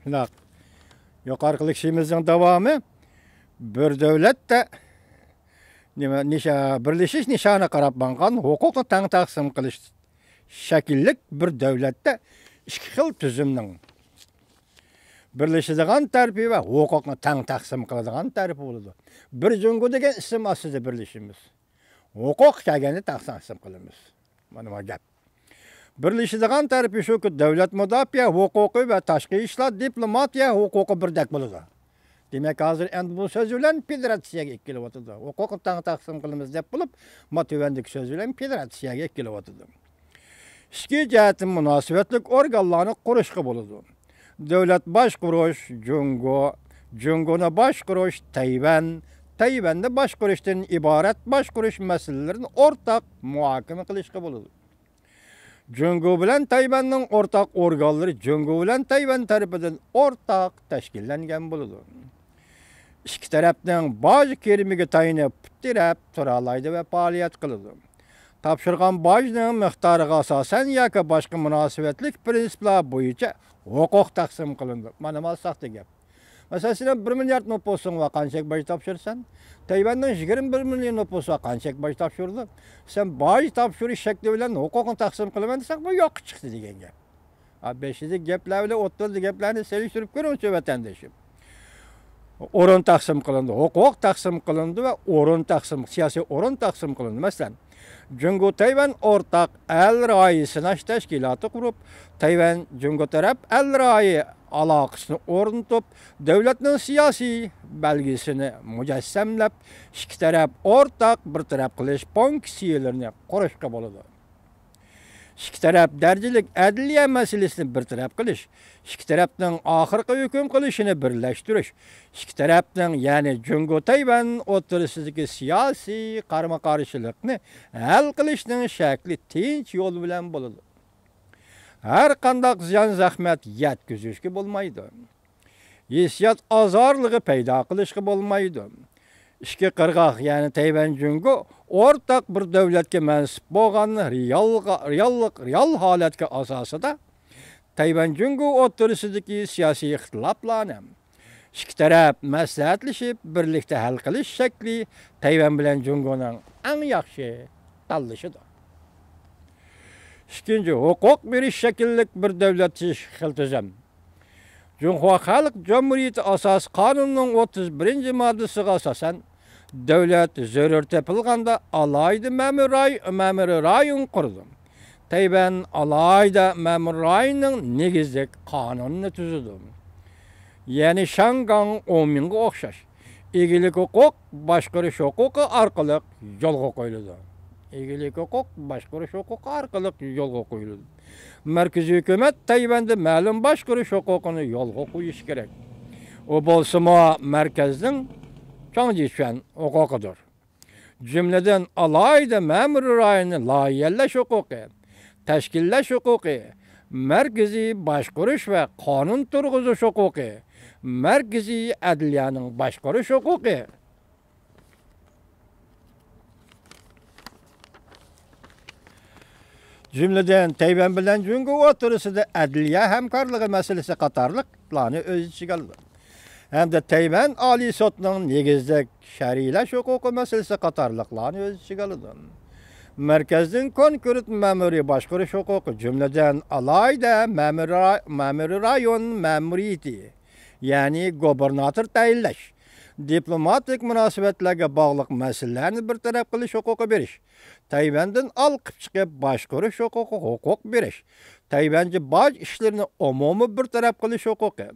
Şundaq. Yuqarqılık işimizin davamı bir devletde birleşiş nişanı qarab banğan huquqni tang taqsim qilish shakillik bir devletde ikki xil tuzumning birleşidigan tarafi va huquqni tang taqsim qiladigan tarafi bo'ladi. Bir jungo degan ism ostida birlashimiz. Huquq kelganda taqsim qilamiz. Mana bu gap. Birleşidigan tarafi shuki davlat mudofaa huquqi va tashqi ishlar diplomatiya huquqi birdek bo'ladi. Demek hazır endi bu söz bilen federatsiyaga ekkilyapti. Huquqni tang taqsim qilamiz deb bo'lib, motivendik söz bilen federatsiyaga ekkilyapti. İki jihatdan munosabatlik organlarni qurishga bo'ladi. Davlat boshqarish Jungo, Jungoni boshqarish Tayvan, Tayvanni boshqarishdan iborat boshqarish masalalarini o'rtaq muhokama qilishga bo'ladi. Jungo bilan Tayvanning o'rtaq organlari Jungo bilan Tayvan tarafidan o'rtaq tashkillangan bo'ladi. İki tarafning bosh kerimiga tayinib tirab tura oladi va faoliyat qiladi. Topshirgan bojning miqdoriga asosan yoki boshqa munosabatlik prinsiplar bo'yicha huquq taqsim qilindi. Mana bu saxta gap. Masalan, sen 1 milliard nüfusun va qancha boj topshirsan, Tayvanning 21 million nüfusi qancha boj topshirdi. Sen boj topshirish shakli bilan huquqni taqsim qilaman desak, bu yo'q chiqdi degan gap. Beshizi gaplar bilan 30 gaplarni selishtirib ko'ringchi vatandoshim. O'rin taqsim qilindi, huquq taqsim qilindi va o'rin taqsim, siyosiy o'rin taqsim qilindi. Masalan, Jungo Tayvan o'rtaq al-Rai sinash tashkiloti qurib, Tayvan Jungo taraf al-Rai aloqasini o'rnatib, davlatning siyosiy belgisini mujassamlab, ikki taraf o'rtaq bir taraf qilish funksiyalarini qurishga bo'ladi. İki taraf darajalik adliya masalasini bir taraf qilish, ikki tarafning oxirgi hukm qilishini birlashtirish, ikki tarafning ya'ni Jungo Tayvan o'rtasidagi siyosiy qarama-qarshilikni hal qilishning shakli tinch yo'l bilan bo'ladi. Har qanday ziyon zahmat yetkazishga bo'lmaydi. Hissiyot azorligi paydo qilishga bo'lmaydi. İki qirg'oq ya'ni Tayvan Jungo o'rtaq bir davlatga mansub bo'lgan real holatga asosida Tayvan Jungo o'rtasidagi siyosiy ixtiloflarni ikki taraf maslahatlashib birlikda hal qilish shakli Tayvan bilan Jungoning eng yaxshi tanlashidir. Ikkinchi, huquq berish shakillik bir davlat xil tuzum. Jungo Xalq Cumhuriyeti Asas Qanununing 31-moddasiga asosan davlat zarur topilganda alayda ma'muriy rayon qurdi. Tayvan alayda ma'muriy rayonning negizlik qonunini tuzdi. Ya'ni Shangang Ominga o'xshash egilik huquq boshqarish huquqi orqali yo'lga qo'yildi. Egilik huquq boshqarish huquqi orqali yo'lga qo'yildi. Markaziy hukumat Tayvanda ma'lum boshqarish huquqini yo'lga qo'yish kerak. O bo'lsa-mu markazning Changjichuan huquqidir. Jumladan alayda ma'muriy rayonni loyihalash huquqi, tashkillash huquqi, markaziy boshqarish va qonun turg'izish huquqi, markaziy adliyaning boshqarish huquqi. Jumladan Tayvan bilan Jungo o'rtasida adliya hamkorligi masalasi qatorliqlarni o'z ichiga oldi. Hamda Tayvan Oliy sotining negizlik shar'iylash huquqi masalasi qatorliqlarni o'z ichiga oldi. Markazning konkret ma'muriy boshqarish huquqi, jumladan alayda ma'muriy rayon ma'muriyati, ya'ni gubernator tayinlash, diplomatik munosabatlarga bog'liq masalalarni bir taraf qilish huquqi berish, Tayvandan olqib chiqib boshqarish huquqi, huquq berish, Tayvanchi boj ishlarini umumiy bir taraf qilish huquqi,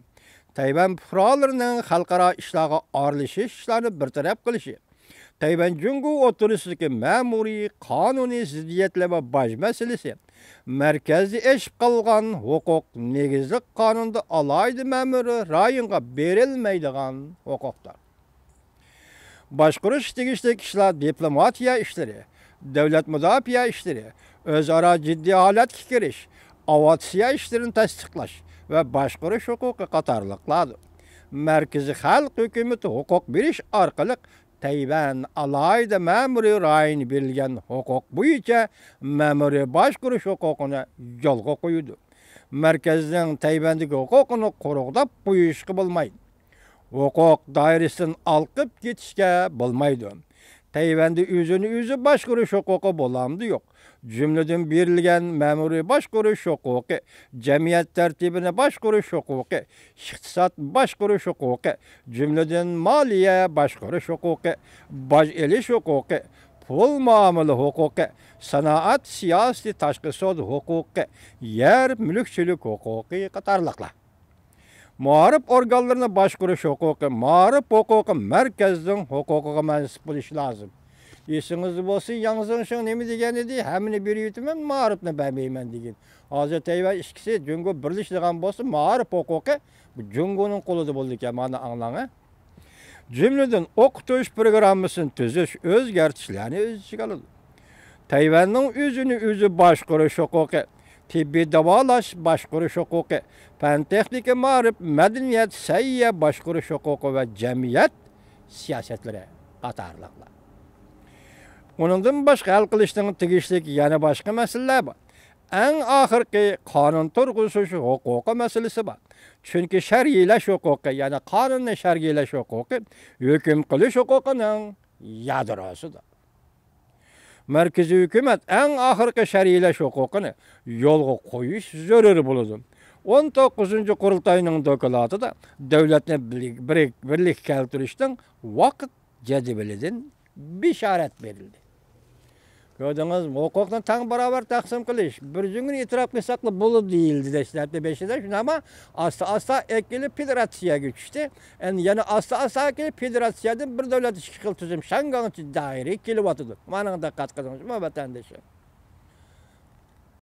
Tayvan fuqarolarining xalqaro ishlarga aralashish ishlarini bir taraf qilishi, Tayvan Jungo o'rtasidagi ma'muriy, qonuniy ziddiyatlar va boj masalasi, markazda eshib qolgan huquq negizlik qonunda alayda ma'muriy rayonga berilmaydigan huquqlar. Boshqarish tegishli ishlar diplomatiya ishlari, davlat mudofaa ishlari, o'zaro jiddiy holatga kirish, aviatsiya ishlarini tasdiqlash va boshqarish huquqi qatorliqlardir. Markaziy xalq hukumati huquq berish orqali Tayvan alayda ma'muriy rayoni berilgan huquq bo'yicha ma'muriy boshqarish huquqini yo'lga qo'ydi. merkezden Tayvan'daki hukukunu korugdap buyuşqı bulmaydı. Hukuk dairesinden alqıp ketişke bulmaydı. Tayvan'da özünü başqırış hukuku bulamdı yok. Cümleden berilgen memuri başqırış hukuku, cemiyet tertibine başqırış hukuku, iqtisat başqırış hukuku, cümleden maliye başqırış hukuku, baj eliş hukuku, pul muamele hukuku, sanaat, siyasi taşqı sod hukuku, yer mülkçülük hukuku qatarlıqlar. Muharip organlarına başqırış hukuku, muharip hukuku merkezden hukukuga mansip bo'lishi lazım. Esingizde bolsa, yangızın şun nemi degen edi, hemini bir yutumen muharipni bilmeymen degen. Hazır Tayvan ikisi Jungo birleştiren bolsa, muharip hukuku bu Jungo'nun koluda boldu ekan, mana anlaڭa. Cümleden okutuş programmasını tüzüş özgertişlerini öz içine aldı. Tayvan'ın özünü başqırış hukuku, tibbi davalaş başqırış hukuku, fen texniki marif, medeniyet, sayya başqırış hukuku ve cemiyet siyasetleri qatarlıqlar. Onundan başqa hal qilishning tegishlik yana boshqa masalalar bor. Eng oxirgi qonun turg'uzish huquqi masalasi bor. Chunki shar'iylash huquqi, ya'ni qonunni shar'iylash huquqi hukm qilish huquqining yadrosidir. Merkezi hükümet en ahırkı şer'ileş hukukunu yolga koyuş zaruri bo'ladi. 19. Qurultayning dokumentatida davlatni birlik keltirishning vaqt jadvalidan bishorat berildi. Gördünüz mü? Hukukni tang barabar taqsim qilish bir jungni e'tirof qilsaqla bo'ladi deyildi dastlabki 5'de. Shuni ama asta ekili federatsiyaga tushdi. Endi yana asta ekili federatsiyadan bir davlat ichki tuzum Shangang doira kelyapti. Mana diqqat qiling, vatandoshlar.